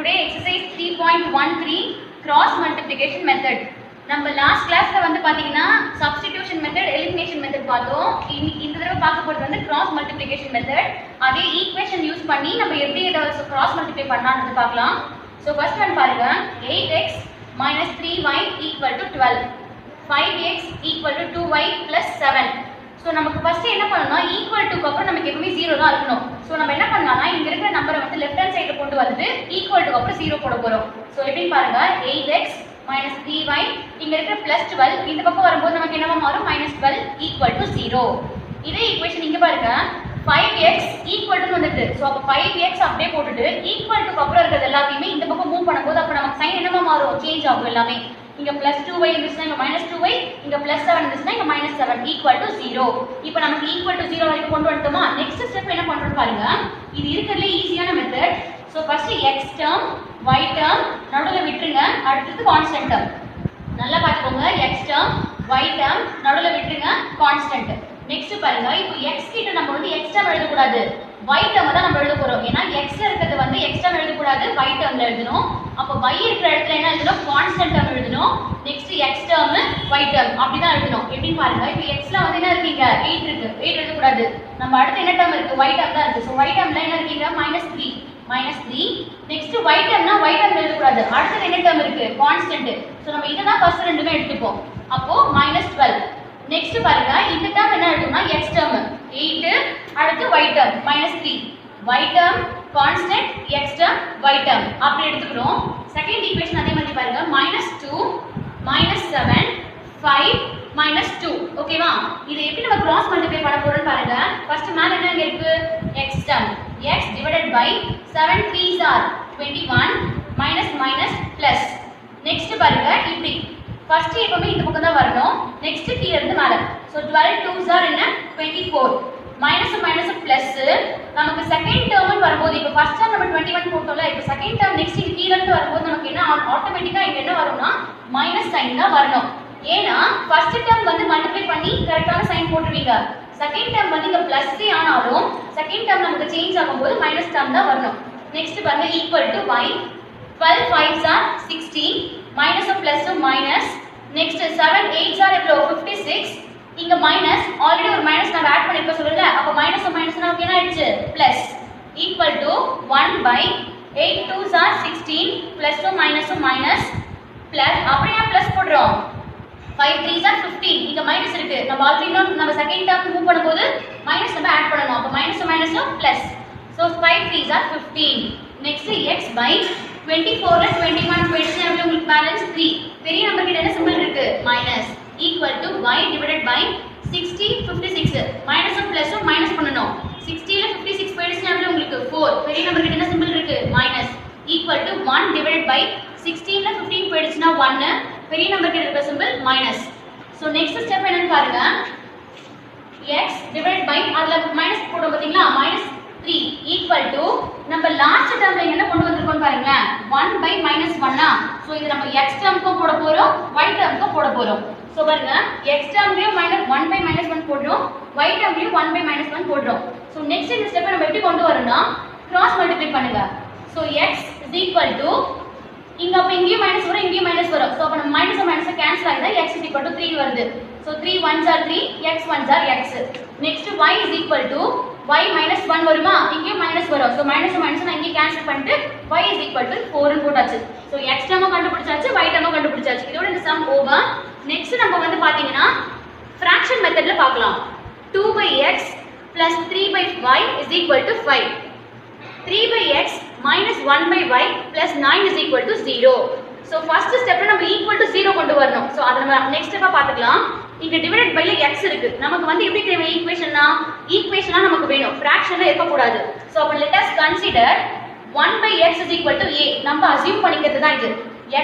today exercise 3.13 cross multiplication method. நம்ம last கிளாஸ்ல வந்து பாத்தீங்கன்னா substitution method, elimination method பார்த்தோம். இந்த தடவை பார்க்க போறது வந்து cross multiplication method. அதே equation யூஸ் பண்ணி நம்ம எப்படி இத cross multiply பண்ணலாம்னு பார்க்கலாம். So first one பாருங்க, 8x minus 3y equal to 12. 5x equal to 2y plus 7. So நமக்கு ஃபர்ஸ்ட் என்ன பண்ணனும், ஈக்குவல் டுக்கு அப்புறம் நமக்கு எப்பவுமே 0 தான் இருக்கணும். சோ நம்ம என்ன பண்ணலாம்னா இங்க இருக்கிற நம்பரை வந்து லெஃப்ட் ஹேண்ட் சைடுல கொண்டு வந்து ஈக்குவல் டுக்கு அப்புறம் 0 போட போறோம். சோ எப்படி பாருங்க, 8x minus 3y இங்க இருக்கிற plus 12 இந்த பக்கம் வரும்போது நமக்கு என்னவா மாறும், -12 equal to 0. இதே ஈக்குவேஷன் இங்க பாருங்க, 5x equal to வந்துட்டு. சோ அப்ப 5x அப்படியே போட்டுட்டு ஈக்குவல் டுக்கு அப்புறம் இருக்கிறது எல்லாத்தையுமே இந்த பக்கம் மூவ் பண்ணும்போது அப்ப நமக்கு சைன் என்னவா மாறும், சேஞ்ச் ஆகும் எல்லாமே. இங்க +2y இருந்துச்சுனா இங்க -2y, இங்க +7 இருந்துச்சுனா இங்க -7 equal to 0. இப்போ நமக்கு equal to 0 வரைக்கும் கொண்டு வந்துட்டோமா? நெக்ஸ்ட் ஸ்டெப் என்ன பண்றோம் பாருங்க. இது இருக்கிறதுல ஈஸியான method. So first x term, y term நடுவுல விட்டுருங்க, அடுத்து கான்ஸ்டன்ட் டேர்ம். நல்லா பாத்துக்கோங்க, x டேர்ம், y டேர்ம் நடுவுல விட்டுருங்க, கான்ஸ்டன்ட். நெக்ஸ்ட் பாருங்க, இப்போ x கிட்ட நம்ம வந்து x டேர்ம் எழுத கூடாது, y டேர்ம் தான் நம்ம எழுத போறோம். ஏனா x ல இருக்கிறது வந்து x டேர்ம் எழுத கூடாது, y டேர்ம்ல எழுதணும். அப்ப y இருக்கிற இடத்துல என்ன எழுதணும், கான்ஸ்டன்ட் டேர்ம் எழுதணும். Next x term, y term அப்படி தான் எழுதணும். எப்படி பாருங்க, இப்போ x ல வந்து என்ன இருக்கீங்க, 8 இருக்கு, 8 எழுத கூடாது. நம்ம அடுத்து என்ன டேர்ம் இருக்கு, y டேர்ம் தான் இருக்கு. சோ y டேர்ம்ல என்ன இருக்கீங்க, -3. நெக்ஸ்ட் y டேர்ம்னா y டேர்ம் எழுத கூடாது, அடுத்து என்ன டேர்ம் இருக்கு, கான்ஸ்டன்ட். சோ நம்ம இத தான் ஃபர்ஸ்ட் ரெண்டுமே எடுத்துப்போம். அப்போ -12. நெக்ஸ்ட் பாருங்க, இந்த டேர்ம் என்ன எழுதணும்னா x டேர்ம் 8, அடுத்து y term -3. y term constant, x term, y term அப்படி எடுத்துக்கிறோம். செகண்ட் ஈக்குவேஷன் அதே மாதிரி பாருங்க, -2 -7 5 -2. ஓகேவா? இது எப்படி நம்ம கிராஸ் மல்டிப்ளை பண்ண போறோம்னு பாருங்க. ஃபர்ஸ்ட் மேல என்ன இருக்கு, x term, x divided by 7 3s are 21 minus minus plus. Next பாருங்க, இப்படி ஃபர்ஸ்ட் எப்பவுமே இந்த பக்கம் தான் வரணும், நெக்ஸ்ட் கீழ இருந்து மேல. சோ 12 2s are என்ன 24, மைனஸ் மைனஸ் பிளஸ். நமக்கு செகண்ட் டேர்ம் வரும்போது இப்போ ஃபர்ஸ்ட் டேர்ம் நம்ம 21 போட்டோம்ல, இப்போ செகண்ட் டேர்ம் நெக்ஸ்ட் இது கீழ இருந்து வரும்போது நமக்கு என்ன ஆட்டோமேட்டிக்கா இங்க என்ன வரும்னா மைனஸ் சைன் தான் வரணும். ஏனா ஃபர்ஸ்ட் டேர்ம் வந்து மல்டிப்ளை பண்ணி கரெக்ட்டான சைன் போட்டுருவீங்க, செகண்ட் டேர்ம் வந்து இங்க பிளஸ் ஆனாலும் செகண்ட் டேர்ம் நமக்கு சேஞ்ச் ஆகும்போது மைனஸ் டேர்ம் தான் வரணும். நெக்ஸ்ட் பாருங்க, equal to y 12 5s are 16, minus plus minus. Next 7 8s are எவ்வளவு 56, இங்க மைனஸ், ஆல்ரெடி ஒரு மைனஸ் நான் ஆட் பண்ணிருக்க சொல்லுங்க. அப்ப மைனஸ் மைனஸ் நமக்கு என்ன ஆயிடுச்சு, plus. Equal to 1/8 2s are 16 plus 2 minus minus plus. அப்படியே பிளஸ் போடுறோம், 5 3s are 15, இங்க மைனஸ் இருக்கு, நம்ம ஆல்ரெடி நம்ம செகண்ட் டேர்ம் மூவ் பண்ணும்போது மைனஸ் நம்ம ஆட் பண்ணனும். அப்ப minus minus plus. So 5 3s are 15. Next x by 24 ல 21 போயிடுச்சுனா உங்களுக்கு பேலன்ஸ் 3. பெரிய நம்பர் கிட்ட என்ன சிம்பல் இருக்கு, minus. Equal to y divided by 60 56, மைனஸும் பிளஸும் மைனஸ் பண்ணனும். 60 ல 56 போயிடுச்சுனா உங்களுக்கு 4, பெரிய நம்பர் கிட்ட என்ன சிம்பல் இருக்கு, minus. Equal to 1 divided by 16 ல 15 போயிடுச்சுனா 1, பெரிய நம்பர் கிட்ட இருக்க symbol minus. So next step என்னன்னு பாருங்க, x divided by அதுல மைனஸ் போடுறோம் பாத்தீங்களா, -3 ஈக்குவல் டு நம்ம லாஸ்ட் டேர்ம்ல என்ன கொண்டு வந்திருக்கோம் பாருங்க, 1/-1. சோ இது நம்ம x டேர்ம்க்கும் போட போறோம், y டேர்ம்க்கும் போட போறோம். சோ பாருங்க, x டேர்ம்லயும் -1/-1 போடுறோம், y டேர்ம்லயும் 1/-1 போடுறோம். சோ நெக்ஸ்ட் இந்த ஸ்டெப்பை நம்ம எப்படி கொண்டு வரணும்னா கிராஸ் மல்டிப்ளை பண்ணுங்க. So x is equal to, இங்க அப்ப இங்கேயும் மைனஸ் வரும், இங்கேயும் மைனஸ் வரும். சோ அப்ப நம்ம மைனஸ் மைனஸ் கேன்சல் ஆயிடுது, x is equal to 3 வருது. So 3 1s are 3, x 1s are x. Next y is equal to, y -1 வருமா, இங்கேயும் மைனஸ் வரும். சோ மைனஸ் மைனஸ் நான் இங்கே கேன்சல் பண்ணிட்டு y is equal to 4 ன்னு போட்டாச்சு. சோ x டேர்ம் கண்டுபிடிச்சாச்சு, y டேர்ம் கண்டுபிடிச்சாச்சு. இதோட இந்த சம் ஓவர். நெக்ஸ்ட் நம்ம வந்து பாத்தீங்கன்னா ஃபிராக்ஷன் மெத்தட்ல பார்க்கலாம். 2/x plus 3/y is equal to 5. 3/x minus 1/y plus 9 is equal to 0. So first step நம்ம equal to 0 கொண்டு வரணும். So அத நம்ம next step பார்த்துக்கலாம். இங்க divided by ல x இருக்கு, நமக்கு வந்து எப்படி தேவை ஈக்குவேஷன்னா, ஈக்குவேஷனா நமக்கு வேணும், ஃபிராக்ஷன்ல இருக்க கூடாது. So அப்ப let us consider 1/x is equal to a. நம்ம அஸ்யூம் பண்ணிக்கிறது தான் இது.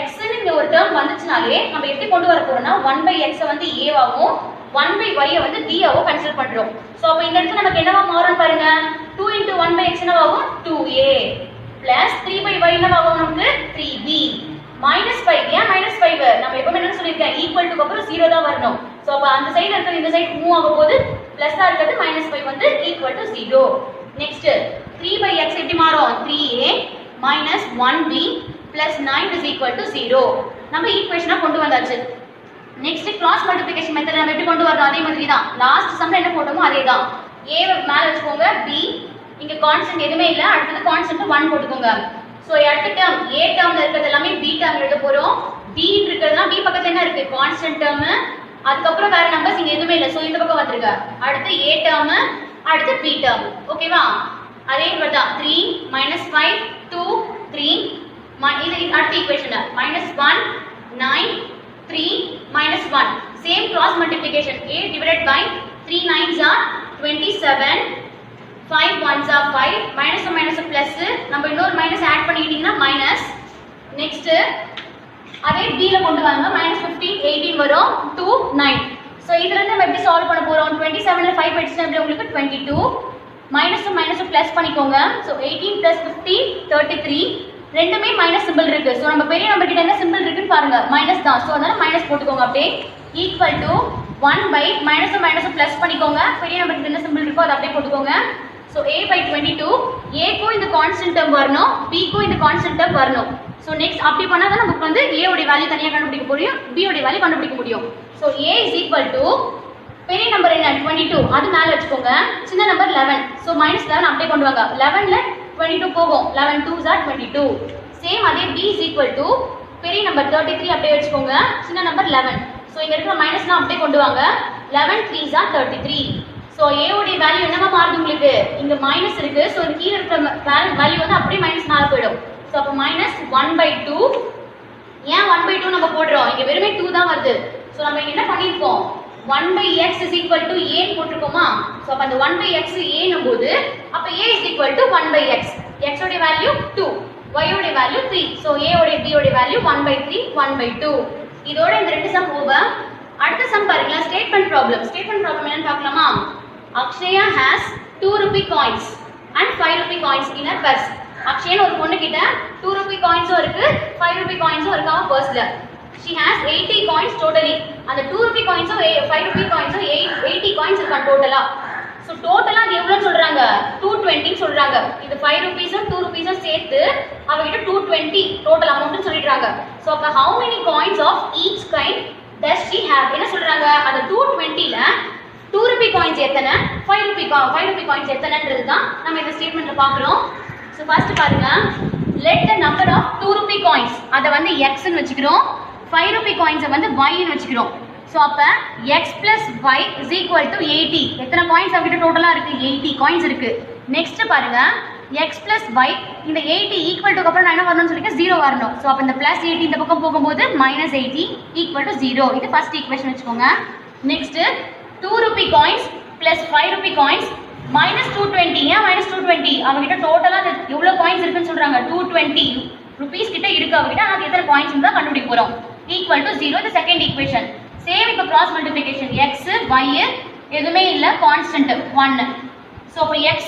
x ன்னு இங்க ஒரு டேர்ம் வந்துச்சுனாலே நம்ம எப்படி கொண்டு வர போறோம்னா 1/x வந்து a ஆவும் 1/y வந்து b ஆவும் கன்சிடர் பண்றோம். சோ அப்ப இந்த இடத்துல நமக்கு என்னவா மாறும் பாருங்க, 2 * 1/x என்னவாகும் 2a plus 3/y என்னவாகும் நமக்கு 3b -5. ஏன் -5? நம்ம எப்பவுமே என்ன சொல்லிருக்கேன், ஈக்குவல் டுக்கு அப்புறம் 0 தான் வரணும். சோ அப்ப அந்த சைடு இருக்கிற இந்த சைடு மூவ் ஆகும்போது பிளஸ் ஆ இருக்கிறது -5 வந்து ஈக்குவல் டு 0. நெக்ஸ்ட் 3/x எப்படி மாறும், 3a minus 1b plus 9 is equal to 0. நம்ம ஈக்குவேஷனை கொண்டு வந்தாச்சு. நெக்ஸ்ட் கிராஸ் மல்டிப்ளிகேஷன் மெத்தட் நம்ம எப்படி கொண்டு வரணும்? அதே மாதிரி தான். லாஸ்ட் சம்ல என்ன போட்டோமோ அதே தான். a மேல வச்சுக்கோங்க, b இங்க கான்ஸ்டன்ட் எதுவுமே இல்ல, அடுத்தது கான்ஸ்டன்ட் 1 போட்டுக்கோங்க. சோ அடுத்த டேர்ம் a டேர்ம்ல இருக்கிறது எல்லாமே b டேர்ம்ல எழுத போறோம். b இருக்குதுன்னா b பக்கத்துல என்ன இருக்கு? Constant term. அதுக்கு அப்புறம் வேற நம்பர்ஸ் இங்க எதுவுமே இல்ல. சோ இந்த பக்கம் வந்துருங்க. அடுத்து a டேர்ம், அடுத்து b டேர்ம். ஓகேவா? அதே மாதிரி தான் 3 -5 2 3 இது அடுத்த equation -1 9 3 -1 same cross multiplication a divided by 3 9s are 27 5 1s are 5 minus plus நம்ம இன்னொரு மைனஸ் ஆட் பண்ணிட்டீங்கன்னா மைனஸ். நெக்ஸ்ட் அதே b ல கொண்டு வாங்க -15 18 வரும் 2 9. சோ இதுல இருந்து நம்ம எப்படி சால்வ் பண்ண போறோம்? 27 ல 5 அடிச்சா உங்களுக்கு 22 மைனஸ் பிளஸ் பண்ணிக்கோங்க. சோ 18 + 15 33 ரெண்டுமே மைனஸ் சிம்பிள் இருக்கு. சோ நம்ம பெரிய நம்பர் கிட்ட என்ன சிம்பிள் இருக்குன்னு பாருங்க, மைனஸ் தான். சோ அதனால மைனஸ் போட்டுக்கோங்க. அப்படியே equal to 1 by minus plus பண்ணிக்கோங்க. பெரிய நம்பர் கிட்ட என்ன சிம்பிள் இருக்கோ அதை அப்படியே போட்டுக்கோங்க. சோ a by 22 a க்கு இந்த கான்ஸ்டன்ட் டேர்ம் வரணும், b க்கு இந்த கான்ஸ்டன்ட் டேர்ம் வரணும். சோ நெக்ஸ்ட் அப்படி பண்ணா தான் நமக்கு வந்து a உடைய வேல்யூ தனியா கண்டுபிடிக்க முடியும், b உடைய வேல்யூ கண்டுபிடிக்க முடியும். சோ a பெரிய நம்பர் என்ன 22 அது மேல வச்சுக்கோங்க, சின்ன நம்பர் 11. சோ -11 அப்படியே கொண்டு வாங்க. 11 ல 22 போகும், 11 2s are 22. சேம் அதே b பெரிய நம்பர் 33 அப்படியே வச்சுக்கோங்க, சின்ன நம்பர் 11. சோ இங்க இருக்கிற மைனஸ்லாம் அப்படியே கொண்டு வாங்க, 11 3s are 33. சோ a உடைய வேல்யூ என்னமா மாறுது உங்களுக்கு? இங்க மைனஸ் இருக்கு. சோ இந்த கீழ இருக்கிற வேல்யூ வந்து அப்படியே மைனஸ் மேல போய்டும். சோ அப்ப -1/2. ஏன் 1/2 நம்ம போடுறோம்? இங்க வெறுமே 2 தான் வருது. சோ நம்ம இங்க என்ன பண்ணிருக்கோம்? 1/x is equal to a போட்டுருக்கோமா? சோ அப்ப அந்த 1/x a நம்போது அப்ப a is equal to 1/x. x உடைய வேல்யூ 2, y உடைய வேல்யூ 3. சோ a உடைய b உடைய வேல்யூ 1/3 1/2. இதோட இந்த ரெண்டு சம் ஓவர். அடுத்த சம் பாருங்க, ஸ்டேட்மென்ட் ப்ராப்ளம். ஸ்டேட்மென்ட் ப்ராப்ளம் என்னன்னு பார்க்கலாமா? Akshaya has 2 rupee coins and 5 rupee coins in her purse. Akshayan ஒரு பொண்ணு கிட்ட 2 rupee coins இருக்கு, 5 rupee coins இருக்கு அவ பர்ஸ்ல. She has 80 coins totally. அந்த 2 rupee coins 5 rupee coins 80 coins இருக்கா டோட்டலா. சோ டோட்டலா அது எவ்வளவு சொல்றாங்க? 220 சொல்றாங்க. இது 5 rupees 2 rupees சேர்த்து அவகிட்ட 220 டோட்டல் அமௌண்ட் சொல்லிடுறாங்க. சோ அப்ப how many coins of each kind does she have? என்ன சொல்றாங்க? அந்த 220 ல 2 rupee coins எத்தனை, 5 rupee coins எத்தனைன்றது தான் நம்ம இந்த ஸ்டேட்மென்ட்ல பார்க்கறோம். சோ ஃபர்ஸ்ட் பாருங்க, let the number of 2 rupee coins அத வந்து x ன்னு வெச்சுக்கிறோம், 5 rupee coins வந்து y ன்னு வெச்சுக்கிறோம். சோ அப்ப x plus y is equal to 80. எத்தனை coins அவகிட்ட டோட்டலா இருக்கு? 80 coins இருக்கு. நெக்ஸ்ட் பாருங்க, x plus y இந்த 80 ஈக்குவல் டு அப்புறம் நான் என்ன வரணும்னு சொல்லிக்க 0 வரணும். சோ அப்ப இந்த plus 80 இந்த பக்கம் போகும்போது -80 equal to 0. இது ஃபர்ஸ்ட் ஈக்குவேஷன் வெச்சுக்கோங்க. Next 2 rupee coins plus 5 rupee coins -220. ஏன் -220? அவகிட்ட டோட்டலா எவ்வளவு coins இருக்குன்னு சொல்றாங்க? 220 rupees கிட்ட இருக்கு அவகிட்ட. அது எத்தனை coins தான் கண்டுபிடிக்க போறோம். equal to 0. the second equation. Same இப்ப cross multiplication, x y எதுமே இல்ல, கான்ஸ்டன்ட் 1. சோ அப்ப x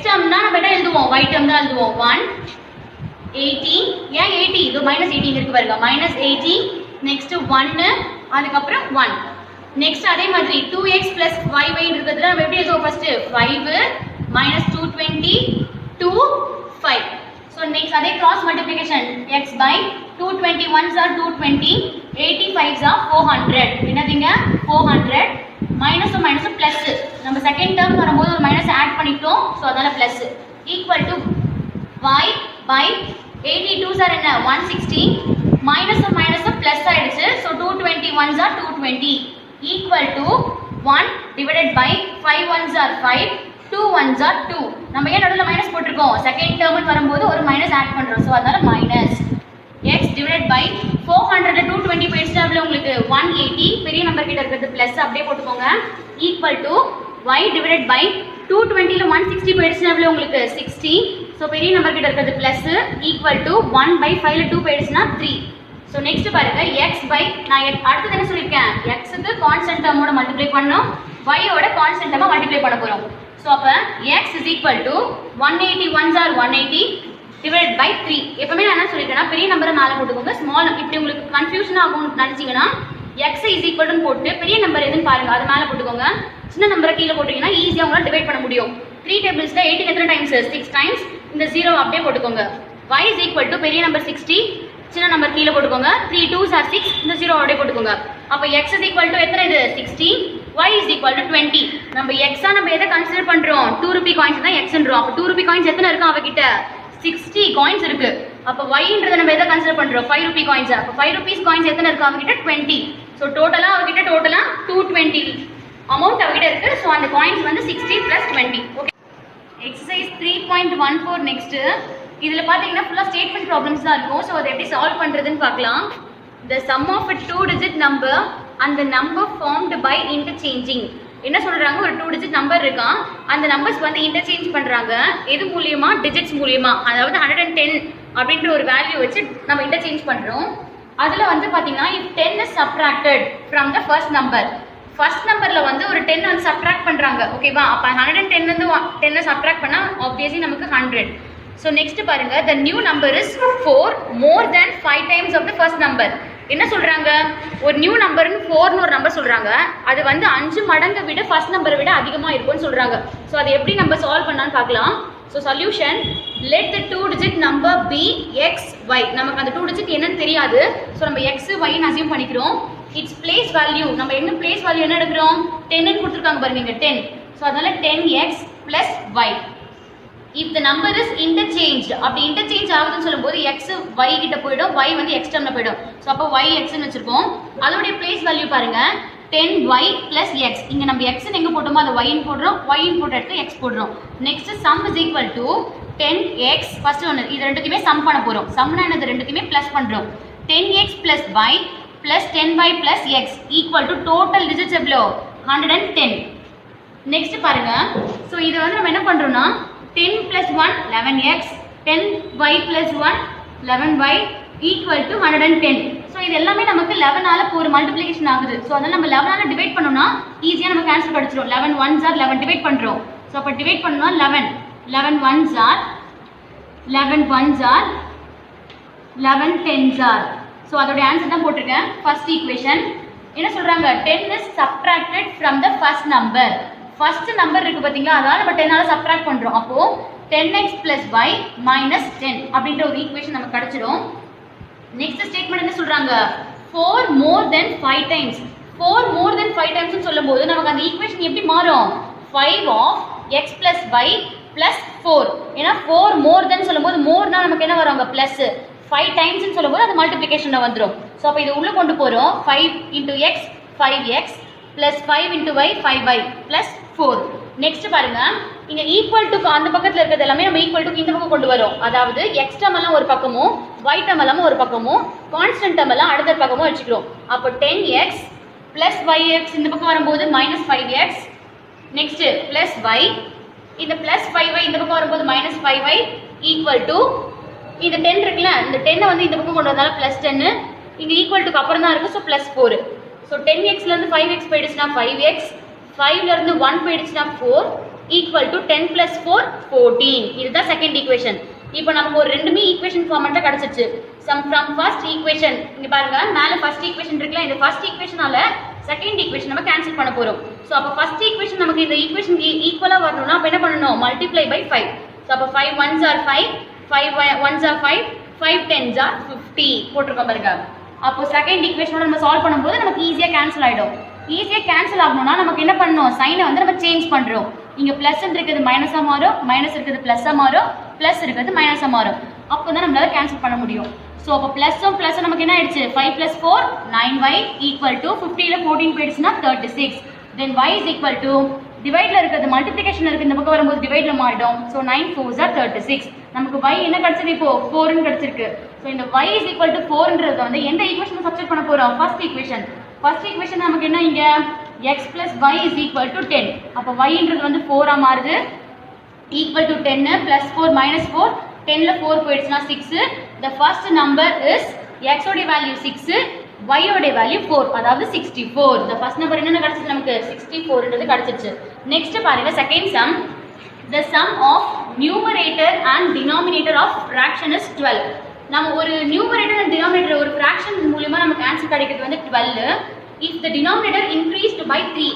டேர்ம்னா நம்ம என்ன எழுதுவோம்? y டேர்ம் தான் எழுதுவோம். 1 80. ஏன் 80? இது -18 இருக்கு பாருங்க, -80. நெக்ஸ்ட் 1 அதுக்கு அப்புறம் 1. நெக்ஸ்ட் அதே மாதிரி 2x + 5y இருக்குதுல நம்ம எப்படி எழுதுவோம்? ஃபர்ஸ்ட் 5 -220 2 5. So next அதே cross multiplication, x by 221s are 220, 85s are 400. என்னதுங்க? 400 minus plus. நம்ம செகண்ட் டேர்ம் வரும்போது ஒரு மைனஸ் ஆட் பண்ணிட்டோம். சோ அதனால plus equal to y by 82s are என்ன? 160 minus plus ஆயிடுச்சு. So 221s are 220 equal to 1 divided by 5 1s are 5 2 1s are 2. நம்ம ஏன் நடுவுல மைனஸ் போட்டுருக்கோம்? செகண்ட் டேர்ம் வரும்போது ஒரு மைனஸ் ஆட் பண்றோம். சோ அதனால மைனஸ் x divided by 400 220 போயிடுச்சுல உங்களுக்கு 180. பெரிய நம்பர் கிட்ட இருக்குது பிளஸ் அப்படியே போட்டுக்கோங்க. equal to y divided by 220 ல 160 போயிடுச்சுல உங்களுக்கு 60. சோ பெரிய நம்பர் கிட்ட இருக்குது பிளஸ் equal to 1 by 5 ல 2 போயிடுச்சுனா 3. சோ நெக்ஸ்ட் பாருங்க, x by நான் அடுத்து என்ன சொல்லிருக்கேன்? x க்கு கான்ஸ்டன்ட் டேர்மோட மல்டிப்ளை பண்ணனும், y ஓட கான்ஸ்டன்ட் டேர்ம மல்டிப்ளை பண்ண போறோம். So அப்ப x is equal to 181s are 180 divided by 3. எப்பவுமே நான் என்ன சொல்லிட்டேன்னா பெரிய நம்பரை மேல போட்டுக்கோங்க, ஸ்மால் இப்படி உங்களுக்கு கன்ஃபியூஷன் ஆகும்னு நினைச்சீங்கன்னா x is equal to போட்டு பெரிய நம்பர் எதுன்னு பாருங்க அது மேல போட்டுக்கோங்க. சின்ன நம்பரை கீழ போட்டீங்கன்னா ஈஸியா உங்களால டிவைட் பண்ண முடியும். 3 டேபிள்ஸ்ல 8 எத்தனை டைம்ஸ்? 6 டைம்ஸ். இந்த 0 அப்படியே போட்டுக்கோங்க. y is equal to பெரிய நம்பர் 60, சின்ன நம்பர் கீழே போட்டுக்கோங்க. 3 2s are 6, இந்த 0 அப்படியே போட்டுக்கோங்க. அப்ப x is equal to எத்தனை இது 60, y is equal to 20. நம்ம x ஆ நம்ம எதை கன்சிடர் பண்றோம்? 2 ரூபி காயின்ஸ் தான் x ன்றோம். அப்ப 2 ரூபி காயின்ஸ் எத்தனை இருக்கு அவகிட்ட? 60 காயின்ஸ் இருக்கு. அப்ப y ன்றதை நம்ம எதை கன்சிடர் பண்றோம்? 5 ரூபி காயின்ஸ். அப்ப 5 rupees காயின்ஸ் எத்தனை இருக்கு அவகிட்ட? 20. சோ டோட்டலா அவகிட்ட 220 அமௌண்ட் அவகிட்ட இருக்கு. சோ அந்த காயின்ஸ் வந்து 60 plus 20. ஓகே. Exercise 3.14 next. இதுல பாத்தீங்கன்னா ஃபுல்லா ஸ்டேட்மென்ட் ப்ராப்ளம்ஸ் தான் இருக்கும். சோ அதை எப்படி சால்வ் பண்றதுன்னு பார்க்கலாம். The sum of a 2-digit number and the number formed by interchanging. என்ன சொல்றாங்க? ஒரு 2-digit நம்பர் இருக்கான், அந்த நம்பர்ஸ் வந்து இன்டர்சேஞ்ச் பண்றாங்க. எது மூலியமா? டிஜிட்ஸ் மூலியமா. அதாவது 110 அப்படின்ற ஒரு வேல்யூ வச்சு நம்ம இன்டர்சேஞ்ச் பண்றோம். அதுல வந்து பாத்தீங்கன்னா if 10 is subtracted from the first number, first நம்பர்ல வந்து ஒரு 10 வந்து சப்ட்ராக்ட் பண்றாங்க. ஓகேவா? அப்ப 110 வந்து 10 சப்ட்ராக்ட் பண்ணா obviously நமக்கு 100. So next பாருங்க, the new number is 4 more than 5 times of the first number. என்ன சொல்றாங்க? ஒரு நியூ நம்பர்னு 4ன்னு ஒரு நம்பர் சொல்றாங்க. அது வந்து 5 மடங்கு விட ஃபர்ஸ்ட் நம்பரை விட அதிகமா இருக்கும்னு சொல்றாங்க. சோ அது எப்படி நம்ம சால்வ் பண்ணலாம்னு பார்க்கலாம். So solution, let the 2-digit number be x y. நமக்கு அந்த 2 digit என்னன்னு தெரியாது. சோ நம்ம x y ன்னு அஸ்யூம் பண்ணிக்கிறோம். its place value, நம்ம என்ன place value என்ன எடுக்கிறோம்? 10 ன்னு கொடுத்திருக்காங்க பாருங்க இங்க 10. சோ அதனால 10x plus y. if the number is interchanged, அப்படி interchange ஆகுதுன்னு சொல்லும்போது x y கிட்ட போய்டும், y வந்து x டேர்ம்ல போய்டும். சோ அப்ப y x ன்னு வெச்சிருக்கோம். அதோட place value பாருங்க 10y plus x. இங்க நம்ம x ன்னு எங்க போட்டோமோ அத y ன்னு போடுறோம், y ன்னு போட்ட இடத்துல x போடுறோம். next sum is equal to 10x. First ஒன்னு இது ரெண்டுத்தையுமே சம் பண்ண போறோம். சம்னா என்னது? ரெண்டுத்தையுமே பிளஸ் பண்றோம். 10x plus y plus 10y plus x equal to total digits எவ்வளோ? 110. next பாருங்க, சோ இது வந்து நம்ம என்ன பண்றோம்னா 10 plus 1 11x, 10y plus 1 11y equal to 110. So இது எல்லாமே நமக்கு 11 ஆல ஒரு மல்டிப்ளிகேஷன் ஆகுது. சோ அதனால நம்ம 11 ஆல டிவைட் பண்ணோம்னா ஈஸியா நம்ம கேன்சல் படிச்சிரோம். 11 1s are 11 டிவைட் பண்றோம். சோ அப்ப டிவைட் பண்ணா 11 11 1s are 11 1s are 11 10s are. So அதோட ஆன்சர் தான் போட்டுருக்கேன். ஃபர்ஸ்ட் ஈக்குவேஷன் என்ன சொல்றாங்க? 10 is subtracted from the first number. First number இருக்கு பாத்தீங்களா, அதால நம்ம 10 ஆல சப்ட்ராக்ட் பண்றோம். அப்போ 10x plus y minus 10 அப்படின்ற ஒரு ஈக்குவேஷன் நமக்கு கிடைச்சிடும். நெக்ஸ்ட் ஸ்டேட்மென்ட் என்ன சொல்றாங்க? 4 more than 5 times. 4 more than 5 times னு சொல்லும்போது நமக்கு அந்த ஈக்குவேஷன் எப்படி மாறும்? 5 of x plus y plus 4. ஏனா 4 more than சொல்லும்போது மோர்னா நமக்கு என்ன வரும்? அங்க பிளஸ். 5 times னு சொல்லும்போது அது மல்டிப்ளிகேஷன்ல வந்துரும். சோ அப்ப இது உள்ள கொண்டு போறோம். 5 into x 5x plus 5 into y 5y plus 4. Next பாருங்க, இங்க ஈக்குவல் டு அந்த பக்கத்துல இருக்கிறது எல்லாமே நம்ம ஈக்குவல் டு இந்த பக்கம் கொண்டு வரோம். அதாவது x டேர்ம் எல்லாம் ஒரு பக்கமும் y டேர்ம் எல்லாம் ஒரு பக்கமும் கான்ஸ்டன்ட் டேர்ம் எல்லாம் அடுத்த பக்கமும் வச்சுக்கிறோம். அப்ப 10x plus yx இந்த பக்கம் வரும்போது minus 5x. Next plus y, இந்த plus 5y இந்த பக்கம் வரும்போது minus 5y equal to இந்த 10 இருக்குல, இந்த 10 வந்து இந்த பக்கம் கொண்டு வந்தால plus 10, இங்க ஈக்குவல் டுக்கு அப்புறம் தான் இருக்கு. So plus 4. சோ 10x ல இருந்து 5x போயிடுச்சுனா 5x, 5 ல இருந்து 1 போயிடுச்சுனா 4 equal to 10 plus 4 14. இதுதான் செகண்ட் ஈக்குவேஷன். இப்போ நமக்கு ஒரு ரெண்டுமே ஈக்குவேஷன் ஃபார்மட்ல கிடைச்சிச்சு. Sum from first equation. இங்க பாருங்க மேல ஃபர்ஸ்ட் ஈக்குவேஷன் இருக்குல, இந்த ஃபர்ஸ்ட் ஈக்குவேஷனால செகண்ட் ஈக்குவேஷன் நம்ம கேன்சல் பண்ண போறோம். சோ அப்ப ஃபர்ஸ்ட் ஈக்குவேஷன் நமக்கு இந்த ஈக்குவேஷன் ஈக்குவலா வரணும்னா அப்ப என்ன பண்ணனும்? Multiply by 5. சோ அப்ப 5 1s are 5, 5 1s are 5, 5 10s are 50 போட்டுறோம் பாருங்க. அப்போ செகண்ட் ஈக்குவேஷனோட நம்ம சால்வ் பண்ணும்போது நமக்கு ஈஸியா கேன்சல் ஆயிடும். ஈஸியா கேன்சல் ஆகணும்னா நமக்கு என்ன பண்ணணும்? சைனை வந்து நம்ம சேஞ்ச் பண்றோம். இங்க பிளஸ் இருக்குது மைனஸா மாறும், மைனஸ் இருக்குது பிளஸ்ஸா மாறும், பிளஸ் இருக்குது மைனஸா மாறும். அப்பதான் நம்மளால கேன்சல் பண்ண முடியும். சோ அப்ப பிளஸும் பிளஸ் நமக்கு என்ன ஆயிடுச்சு? 5 plus 4 9y equal to 50 ல 14 போயிடுச்சுனா 36. then y is equal to டிவைட்ல இருக்குது மல்டிப்ளிகேஷன் இருக்கு, இந்த பக்கம் வரும்போது டிவைட்ல மாறிடும். So 9 4s are 36. நமக்கு y என்ன கிடைச்சது? இப்போ 4 ன்னு கிடைச்சிருக்கு. சோ இந்த y is equal to 4 ன்றத வந்து எந்த ஈக்குவேஷனை சப்ஸ்டிட்யூட் பண்ண போறோம்? First equation. ஃபர்ஸ்ட் ஈக்குவேஷன் நமக்கு என்ன? இங்க x plus y is equal to 10. அப்ப y ன்றது வந்து 4 ஆ மாறுது. equal to 10 plus 4 minus 4, 10 ல 4 போயிடுச்சுனா 6. the first number is x ஓட வேல்யூ 6, y ஓட வேல்யூ 4, அதாவது 64. the first number என்ன கிடைச்சது நமக்கு? 64 ன்றது கிடைச்சிச்சு. நெக்ஸ்ட் பாருங்க second sum. the sum of numerator and denominator of fraction is 12. நம்ம ஒரு numerator and denominator ஒரு fraction மூலமா நமக்கு ஆன்சர் கிடைக்கிறது வந்து 12. if the denominator increased by 3,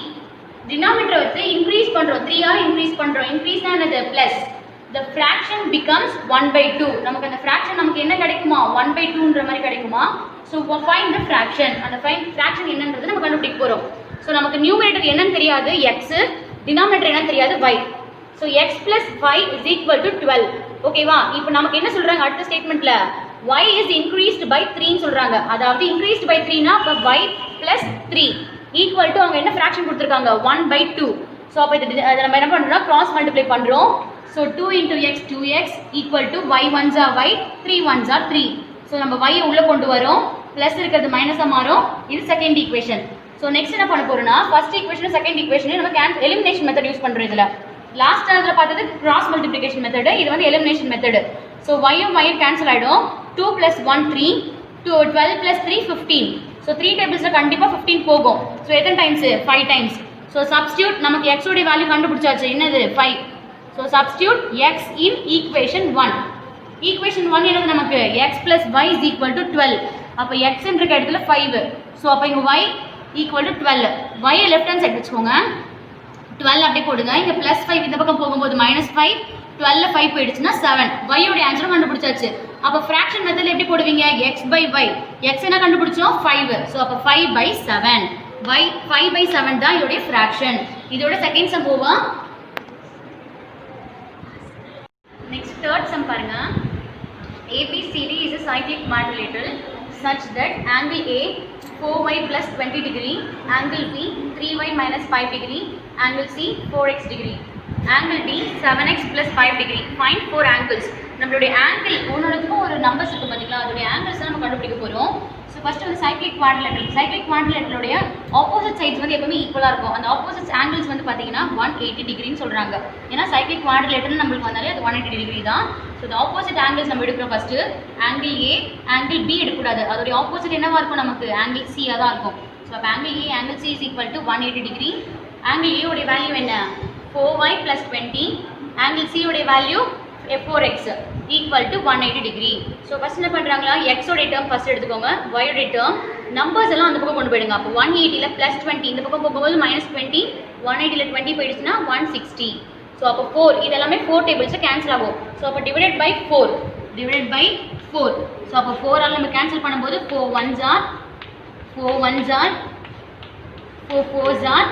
denominator வந்து இன்க்ரீஸ் பண்றோம், 3 ஆ இன்க்ரீஸ் பண்றோம். இன்க்ரீஸ்னா என்னது? பிளஸ். the fraction becomes 1/2. நமக்கு அந்த fraction நமக்கு என்ன கிடைக்குமா 1/2ன்ற மாதிரி கிடைக்குமா. so find the fraction. அந்த fraction என்னன்றது நம்ம கண்டுபிடிக்க போறோம். so நமக்கு numerator என்னன்னு தெரியாது x, denominator என்னன்னு தெரியாது y. so x plus y is equal to 12. ஓகேவா. இப்போ நமக்கு என்ன சொல்றாங்க அடுத்த ஸ்டேட்மென்ட்ல y is increased by 3 ன்னு சொல்றாங்க. அதாவது increased by 3 னா அப்ப y plus 3 equal to அவங்க என்ன fraction கொடுத்திருக்காங்க 1/2. so அப்ப இது நம்ம என்ன பண்றோம்னா cross multiply பண்றோம். so 2 into x 2x equal to y 1s are y 3 1s are 3. so நம்ம y உள்ள கொண்டு வரோம், plus இருக்கிறது மைனஸா மாறும். இது செகண்ட் ஈக்குவேஷன். so next என்ன பண்ண போறோம்னா ஃபர்ஸ்ட் ஈக்குவேஷன் செகண்ட் ஈக்குவேஷன் நம்ம எலிமினேஷன் மெத்தட் யூஸ் பண்றோம். இதுல லாஸ்ட் அதுல பார்த்தது cross multiplication மெத்தட், இது வந்து elimination method. so y y cancel ஆயிடும். 2 plus 1 3 12 plus 3 15. so 3 டேபிள்ஸ்ல கண்டிப்பா 15 போகும். so எத்தனை டைம்ஸ் 5 டைம்ஸ். so substitute நமக்கு x உடைய வேல்யூ கண்டுபிடிச்சாச்சு என்னது 5. so substitute x in equation 1. equation 1 என்னது நமக்கு x plus y is equal to 12. அப்ப x என்ற இடத்துல 5. so அப்ப இங்க y equal to 12. y left hand side வெச்சுக்கோங்க. 12 அப்படியே போடுங்க. இங்க +5 இந்த பக்கம் போகும்போது -5. 12 ல 5 போயிடுச்சுனா 7. y உடைய ஆன்சர் கண்டுபிடிச்சாச்சு. அப்ப fraction மெத்தட்ல எப்படி போடுவீங்க x by y. x என்ன கண்டுபிடிச்சோம் 5. so அப்ப 5/7. y 5/7 தான் இதோட fraction. இதோட செகண்ட் சம் போவோம். next third sum பாருங்க. ABCD is a cyclic quadrilateral such that angle A 4y plus 20 degree, angle B 3y minus 5 degree, angle C 4x degree, angle D 7x plus 5 degree. Find 4 angles. நம்மளுடைய angle ஒன்னொன்னுக்கும் ஒரு numbers இருக்கு பாத்தீங்களா, அதோட angles நம்ம கண்டுபிடிக்க போறோம். So first வந்து cyclic குவாட்ரிலேட்டரோட opposite sides வந்து எப்பவுமே ஈக்குவலாக இருக்கும். அந்த ஆப்போசிட் ஆங்கிள்ஸ் வந்து பார்த்தீங்கன்னா 180 டிகிரின்னு சொல்றாங்க. ஏன்னா சைக்ளிக் குவாட்ரிலேட்டர் நம்மளுக்கு வந்தாலே அது 180 டிகிரி தான். ஸோ இந்த ஆப்போசிட் ஆங்கிள்ஸ் நம்ம எடுக்கிறோம். First angle A angle B எடுக்கக்கூடாது. அதோட ஆப்போசிட் என்னவா இருக்கும் நமக்கு ஆங்கிள் சி தான் இருக்கும். ஸோ அப்போ angle A angle C is equal to 180 degree. Angle ஏ உடைய வேல்யூ என்ன 4y plus 20. ஆங்கிள் சி உடைய value 4x equal to 180 degree. So first என்ன பண்றாங்களா x ஓட டேர்ம் ஃபர்ஸ்ட் எடுத்துக்கோங்க, y ஓட டேர்ம் நம்பர்ஸ் எல்லாம் அந்த பக்கம் கொண்டு போயிடுங்க. அப்போ 180 ல +20 இந்த பக்கம் போகும்போது -20, 180 ல 20 போயிடுச்சுனா 160. ஸோ அப்போ 4 இது எல்லாமே 4 டேபிள்ஸ் கேன்சல் ஆகும். ஸோ அப்போ டிவைடட் பை 4. ஸோ அப்போ 4 ஆல் நம்ம கேன்சல் பண்ணும்போது 4 1s are 4 4s are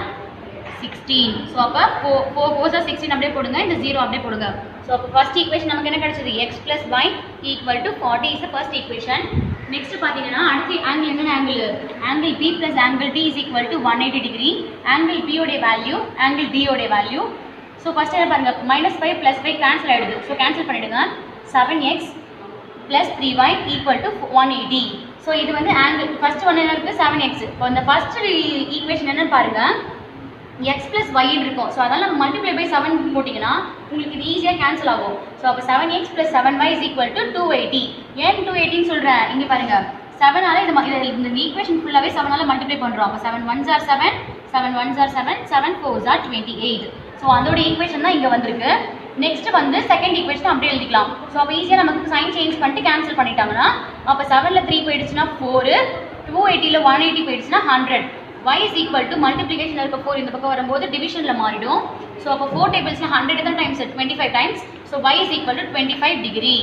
16. So அப்போ 4 4s are 16 அப்படியே போடுங்க, இந்த 0 அப்படியே போடுங்க. ஸோ அப்போ ஃபர்ஸ்ட் ஈக்குவேஷன் நமக்கு என்ன கிடைச்சது x plus y equal to 40 is the first equation. Next பார்த்தீங்கன்னா அடுத்த ஆங்கிள் என்ன angle b plus angle d is equal to 180 degree. Angle b உடைய வேல்யூ ஆங்கிள் d உடைய வேல்யூ. ஸோ ஃபர்ஸ்ட் என்ன பாருங்க -5 + 5 கேன்சல் ஆயிடுது. ஸோ கேன்சல் பண்ணிடுங்க. 7x plus 3y equal to 180. So இது வந்து ஆங்கிள் ஃபர்ஸ்ட் ஒன்று என்ன இருக்குது 7x. இப்போ இந்த ஃபர்ஸ்ட் ஈக்குவேஷன் என்னன்னு பாருங்க x plus y இருக்கும். ஸோ அதனால் நம்ம மல்டிப்ளை பை 7 போட்டிங்கன்னா உங்களுக்கு இது ஈஸியாக கேன்சல் ஆகும். ஸோ அப்போ 7x plus 7y is equal to 280. ஏன் 280ன்னு சொல்கிறேன் இங்கே பாருங்கள் 7ஆல் இந்த ஈக்குவேஷன் ஃபுல்லாகவே 7ஆல் மல்டிப்ளை பண்ணுறோம். அப்போ 7 1s are 7, 7 1s are 7, 7 4s are 28. So அதோட ஈக்குவேஷன் தான் இங்கே வந்திருக்கு. நெக்ஸ்ட் வந்து செகண்ட் ஈக்குவேஷன் அப்படியே எழுதிக்கலாம். ஸோ அப்போ ஈஸியாக நமக்கு சைன் சேஞ்ச் பண்ணிட்டு கேன்சல் பண்ணிட்டாங்கன்னா அப்போ 7ல் 3 போயிடுச்சுன்னா 4, 280ல் 180 போயிடுச்சுன்னா 100. y is equal to multiplication இருக்க 4 இந்த பக்கம் வரும்போது டிவிஷனில் மாறிடும். ஸோ அப்போ 4 டேபிள்ஸில் 100 தான் times 25 times. So y is equal to 25 degree.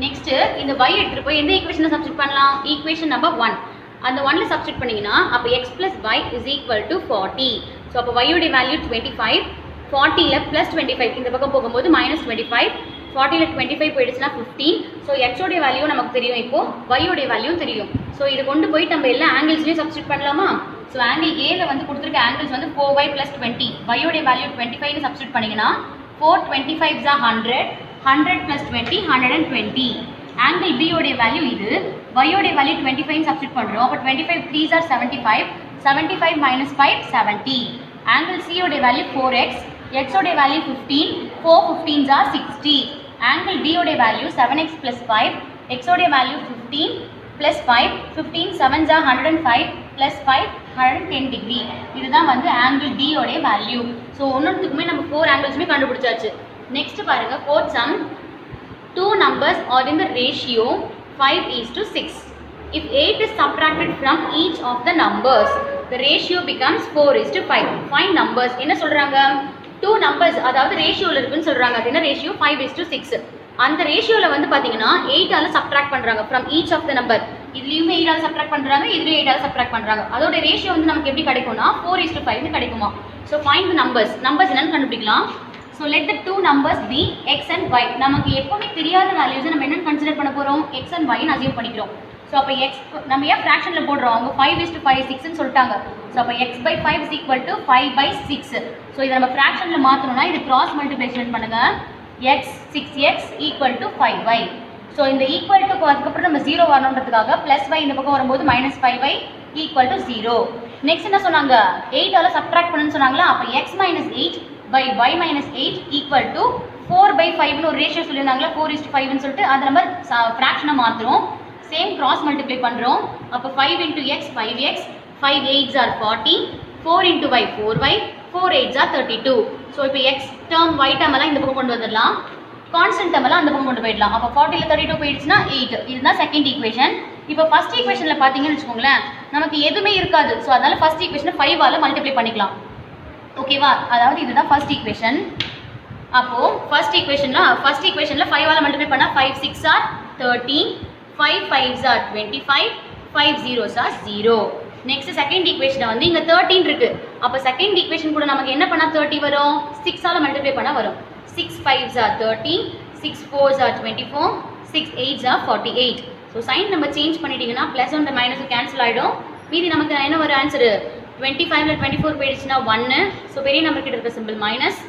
Next இந்த y எடுத்துகிட்டு போய் எந்த ஈக்குவேஷனை சப்ஸ்டிட் பண்ணலாம் ஈக்குவேஷன் நம்பர் 1. அந்த 1ல் சப்ஸ்டிட் பண்ணிங்கன்னா அப்போ x plus y is equal to 40. So அப்போ y உடைய வேல்யூ 25, 40ல் +25 இந்த பக்கம் போகும்போது -25, 40ல் 25 போயிடுச்சுன்னா 15. ஸோ x உடைய வேல்யூ நமக்கு தெரியும், இப்போது y உடைய வேல்யூ தெரியும். ஸோ இதை கொண்டு போயிட்டு நம்ம எல்லா ஆங்கிள்ஸ்லையும் சப்ஸ்டிட் பண்ணலாமா. ஸோ ஆங்கிள் ஏல வந்து கொடுத்துருக்க ஆங்கிள்ஸ் வந்து 4y plus 20, y உடைய வேல்யூ 25னு சப்ஸ்டிட் பண்ணிங்கன்னா 4 25s are 100, 100 plus 20 120. Angle b உடைய வேல்யூ இது, y உடைய வேல்யூ 25னு சப்ஸ்டிட் பண்ணுறோம். அப்போ 25 3s are 75, 75 minus 5 70. Angle c உடைய வேல்யூ 4x, x உடைய value 15, 4 15s are 60. Angle d உடைய வேல்யூ 7x plus 5, x உடைய value 15 plus 5, 15 7s are 105 plus 5 110 degree. இதுதான் வந்து ஆங்கிள் D உடைய வேல்யூ. ஸோ ஒன்றுத்துக்குமே நம்ம 4 ஆங்கிள்ஸுமே கண்டுபிடிச்சாச்சு. நெக்ஸ்ட் பாருங்க fourth some. 2 numbers are in the ratio 5:6. If 8 is subtracted from each of the numbers, the ratio becomes 4:5. Find numbers. என்ன சொல்றாங்க two numbers அதாவது ரேஷியோவில் இருக்குன்னு சொல்கிறாங்க. அது என்ன ரேஷியோ? 5:6. அந்த ரேஷியோவில் வந்து பார்த்தீங்கன்னா 8ஆல் சப்ட்ராக்ட் பண்ணுறாங்க from each of the number. இதுலேயுமே 8ஆல் சப்ட்ராக்ட் பண்ணுறாங்க, இதுலேயும் 8ஆல் சப்ட்ராக்ட் பண்ணுறாங்க. அதோட ரேஷியோ வந்து நமக்கு எப்படி கிடைக்கும்னா 4:5 கிடைக்குமா. So find the numbers. Numbers என்னன்னு கண்டுபிடிக்கலாம். So let the two numbers be X and Y. நமக்கு எப்பவுமே தெரியாத வேல்யூஸ் நம்ம என்னென்னு கன்சிடர் பண்ண போகிறோம்? எக்ஸ் அண்ட் ஒய்னு அசியூம் பண்ணிக்கிறோம். ஸோ அப்போ எக்ஸ் நம்ம ஏன் ஃப்ராக்ஷனில் போடுறோம்? அவங்க 5:5 6ன்னு சொல்லிட்டாங்க. ஸோ அப்போ x/5 is equal to 5/6. So இதை நம்ம ஃப்ராக்ஷனில் மாற்றணும்னா இது கிராஸ் மல்டிப்ளிகேஷன் பண்ணுங்கள். x 6x equal to 5y. So இந்த ஈக்குவல் டு அதுக்கப்புறம் நம்ம 0 வரணுன்றதுக்காக ப்ளஸ் y இந்த பக்கம் வரும்போது -5y equal to 0. நெக்ஸ்ட் என்ன சொன்னாங்க? 8ஆல் சப்ட்ராக்ட் பண்ணுன்னு சொன்னாங்களா. அப்போ x - 8 by y - 8 equal to 4/5னு ஒரு ரேஷியோ சொல்லியிருந்தாங்களா, 4:5ன்னு சொல்லிட்டு அதை நம்ம ஃப்ராக்ஷனாக மாற்றுறோம். சேம் கிராஸ் மல்டிப்ளை பண்ணுறோம். அப்போ 5 × x 5x, 5 8s are 40, 4 × y 4y, 4 8s are 32. So இப்போ எக்ஸ் டேர்ம் y டேர்ம் எல்லாம் இந்த பக்கம் கொண்டு வந்துடலாம், கான்ஸ்டன்ட் டேர்ம் எல்லாம் அந்த பக்கம் கொண்டு போயிடலாம். அப்போ 40ல் 32 போயிடுச்சுன்னா 8. இதுதான் செகண்ட் ஈக்குவேஷன். இப்போ ஃபர்ஸ்ட் ஈக்குவேஷனில் பார்த்தீங்கன்னு வச்சுக்கோங்களேன், நமக்கு எதுவுமே இருக்காது. ஸோ அதனால ஃபர்ஸ்ட் ஈக்குவேஷனை 5ஆல் மல்டிப்ளை பண்ணிக்கலாம். ஓகேவா? அதாவது இதுதான் ஃபர்ஸ்ட் ஈக்குவேஷன். அப்போது ஃபர்ஸ்ட் ஈக்குவேஷனில் 5ஆல் மல்டிப்ளை பண்ணால் 5 6 are 13, 5 5s are 25, 5 0s are 0. Next second ஈக்குவேஷனை வந்து இங்கே 13 இருக்கு. அப்போ செகண்ட் ஈக்குவேஷன் கூட நமக்கு என்ன பண்ணால் 30 வரும்? 6ஆல் மல்டிப்ளை பண்ணால் வரும். 6 5s are 13, 6 4s are 24, 6 8s are 48. So sign நம்ம சேஞ்ச் பண்ணிட்டீங்கன்னா ப்ளஸ் ஒன்று மைனஸ் கேன்சல் ஆகிடும். மீதி நமக்கு என்ன ஒரு ஆன்சரு? 25ல் 24 போயிடுச்சுன்னா 1. ஸோ பெரிய நம்பர் கிட்ட இருக்க சிம்பிள் மைனஸ்.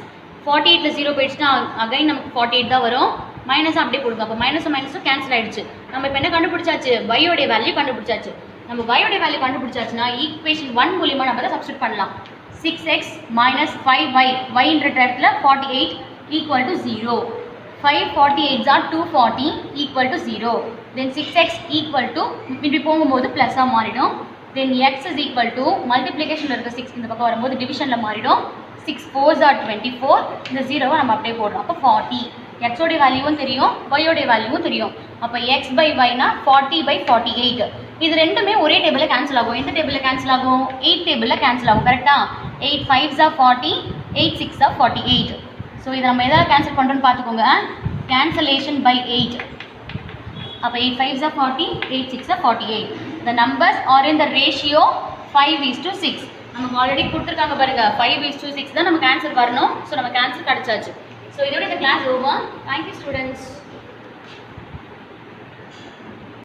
48ல் 0 போயிடுச்சுன்னா அகைன் நமக்கு 48 தான் வரும். மைனஸாக அப்படியே கொடுங்க. அப்போ மைனஸும் கேன்சல் ஆகிடுச்சு. நம்ம இப்போ என்ன கண்டுபிடிச்சாச்சு? y-உடைய வேல்யூ கண்டுபிடிச்சாச்சு. நம்ம y-உடைய வேல்யூ கண்டுபிடிச்சாச்சுன்னா ஈக்குவேஷன் 1 மூலியமாக நம்ம அதை சப்ஸ்டிட் பண்ணலாம். 6x - 5y, y-ன்ற இடத்துல 48 equal to 0. 5 48s are 240 equal to 0. Then 6x equal to இப்படி போகும்போது ப்ளஸ்ஸாக மாறிடும். Then x is equal to மல்டிப்ளிகேஷனில் இருக்க 6 இந்த பக்கம் வரும்போது டிவிஷனில் மாறிடும். 6 4s are 24. இந்த 0வை நம்ம அப்படியே போடுறோம். அப்போ 40. x-உடைய வேல்யூவும் தெரியும், y-உடைய வேல்யூவும் தெரியும். அப்போ x/y-னா 40/48. இது ரெண்டுமே ஒரே டேபிளில் கேன்சல் ஆகும். எந்த டேபிளில் கேன்சல் ஆகும்? 8 டேபிளில் கேன்சல் ஆகும். கரெக்டாக? 8 5s are 40, 8 6s are 48. So இதை நம்ம எதாவது கேன்சல் பண்ணுறோன்னு பார்த்துக்கோங்க. Cancellation by 8. அப்போ 8 5s are 40, 8 6s are 48. The numbers are in the ratio 5:6. நமக்கு ஆல்ரெடி கொடுத்துருக்காங்க பாருங்க, 5:6 தான் நமக்கு ஆன்சர் வரணும். ஸோ நமக்கு ஆன்சர் கிடச்சாச்சு. ஸோ இதோட இந்த கிளாஸ் ஓவர். Thank you students.